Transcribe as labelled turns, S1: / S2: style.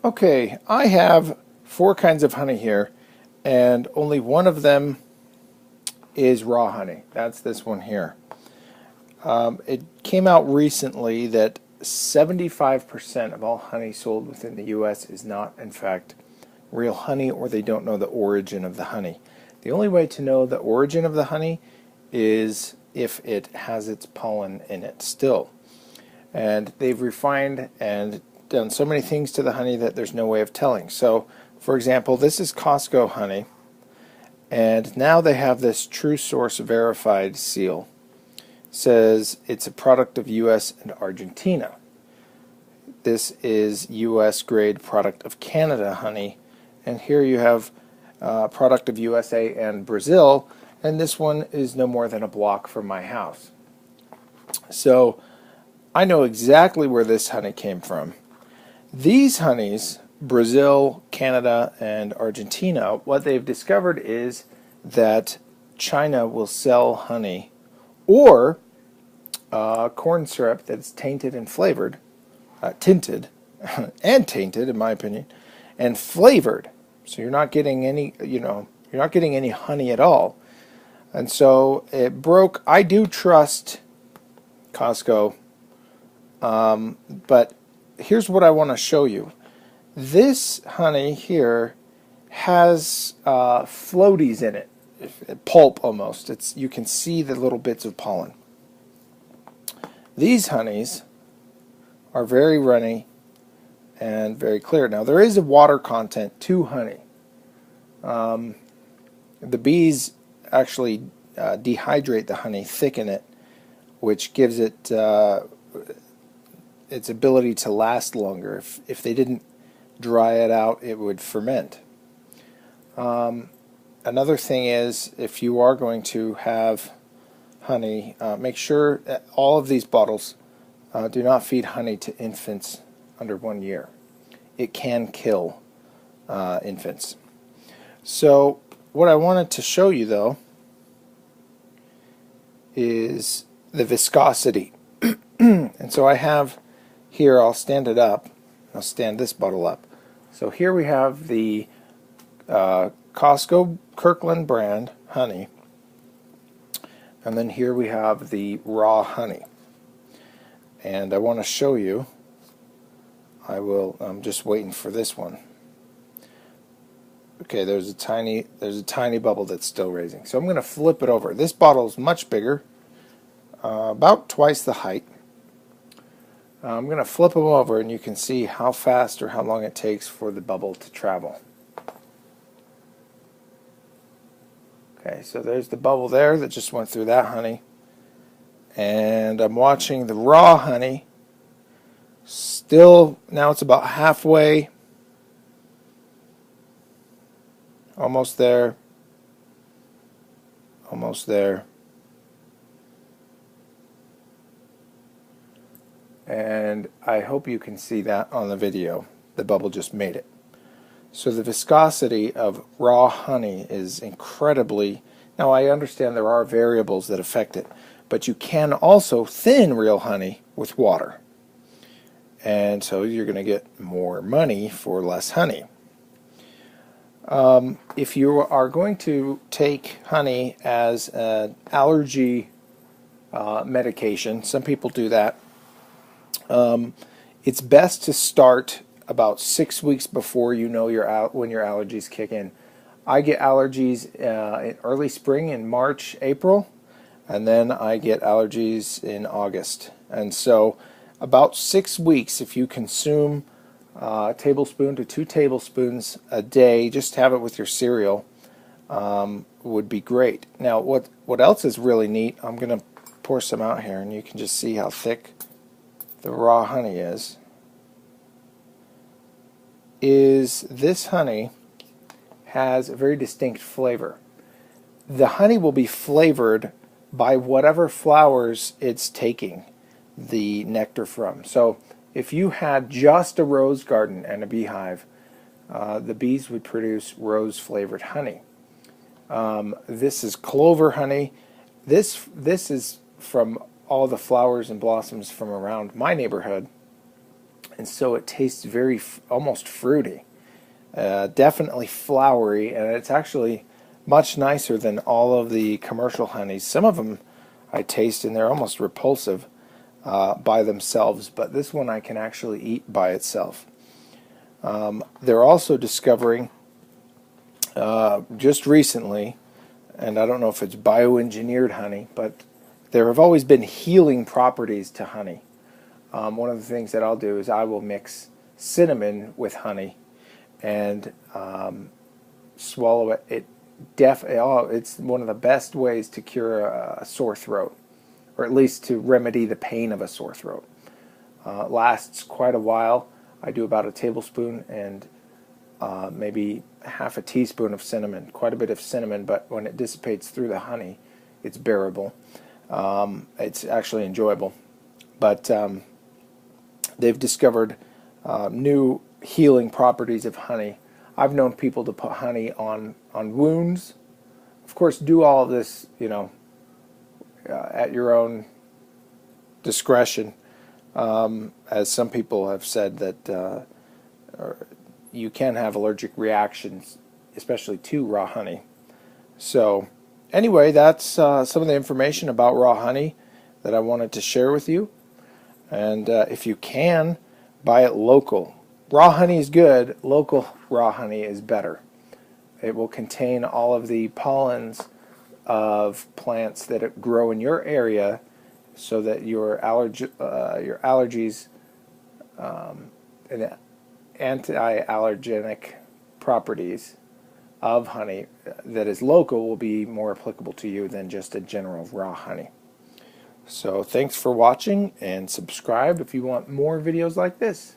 S1: Okay, I have four kinds of honey here, and only one of them is raw honey. That's this one here. It came out recently that 75% of all honey sold within the U.S. is not, in fact, real honey, or they don't know the origin of the honey. The only way to know the origin of the honey is if it has its pollen in it still. And they've refined and done so many things to the honey that there's no way of telling. So, for example, this is Costco honey, and now they have this True Source Verified seal. It says it's a product of U.S. and Argentina. This is U.S. grade product of Canada honey, and here you have product of USA and Brazil, and this one is no more than a block from my house. So I know exactly where this honey came from. These honeys, Brazil, Canada, and Argentina, what they've discovered is that China will sell honey or corn syrup that's tainted and flavored, tinted and tainted, in my opinion, and flavored. So you're not getting any, you're not getting any honey at all. And so it broke. I do trust Costco, but here's what I want to show you. This honey here has floaties in it, pulp almost. You can see the little bits of pollen. These honeys are very runny and very clear. Now there is a water content to honey. The bees actually dehydrate the honey, thicken it, which gives it its ability to last longer. If they didn't dry it out, it would ferment. Another thing is, if you are going to have honey, make sure that all of these bottles do not feed honey to infants under 1 year. It can kill infants. So what I wanted to show you, though, is the viscosity. And so I have here, I'll stand it up. I'll stand this bottle up. So here we have the Costco Kirkland brand honey. And then here we have the raw honey. And I want to show you. I'm just waiting for this one. Okay, there's a tiny bubble that's still raising. So I'm going to flip it over. This bottle is much bigger, about twice the height. I'm going to flip them over, and you can see how fast or how long it takes for the bubble to travel. Okay, so there's the bubble there that just went through that honey. And I'm watching the raw honey. Still, now it's about halfway. Almost there. Almost there. And I hope you can see that on the video. The bubble just made it. So the viscosity of raw honey is incredibly... Now I understand there are variables that affect it, but you can also thin real honey with water. And so you're going to get more money for less honey. If you are going to take honey as an allergy medication, some people do that. It's best to start about 6 weeks before you know when your allergies kick in. I get allergies in early spring, in March, April, and then I get allergies in August. And so about 6 weeks, if you consume a tablespoon to 2 tablespoons a day, just have it with your cereal, would be great. Now what else is really neat, I'm going to pour some out here, and you can just see how thick the raw honey is this honey has a very distinct flavor. The honey will be flavored by whatever flowers it's taking the nectar from. So if you had just a rose garden and a beehive, the bees would produce rose flavored honey. This is clover honey. This is from all the flowers and blossoms from around my neighborhood, and so it tastes very almost fruity. Definitely flowery, and it's actually much nicer than all of the commercial honeys. Some of them I taste and they're almost repulsive by themselves, but this one I can actually eat by itself. They're also discovering just recently, and I don't know if it's bioengineered honey, but there have always been healing properties to honey. One of the things that I'll do is I will mix cinnamon with honey and swallow it. It's one of the best ways to cure a sore throat, or at least to remedy the pain of a sore throat. It lasts quite a while. I do about a tablespoon and maybe half a teaspoon of cinnamon, quite a bit of cinnamon, but when it dissipates through the honey, it's bearable. It's actually enjoyable. But they've discovered new healing properties of honey. I've known people to put honey on wounds. Of course, do all of this, at your own discretion. As some people have said that you can have allergic reactions, especially to raw honey. So anyway, that's some of the information about raw honey that I wanted to share with you. And if you can, buy it local. Raw honey is good. Local raw honey is better. It will contain all of the pollens of plants that grow in your area, so that your allergies and anti-allergenic properties of honey that is local will be more applicable to you than just a general raw honey. So thanks for watching, and subscribe if you want more videos like this.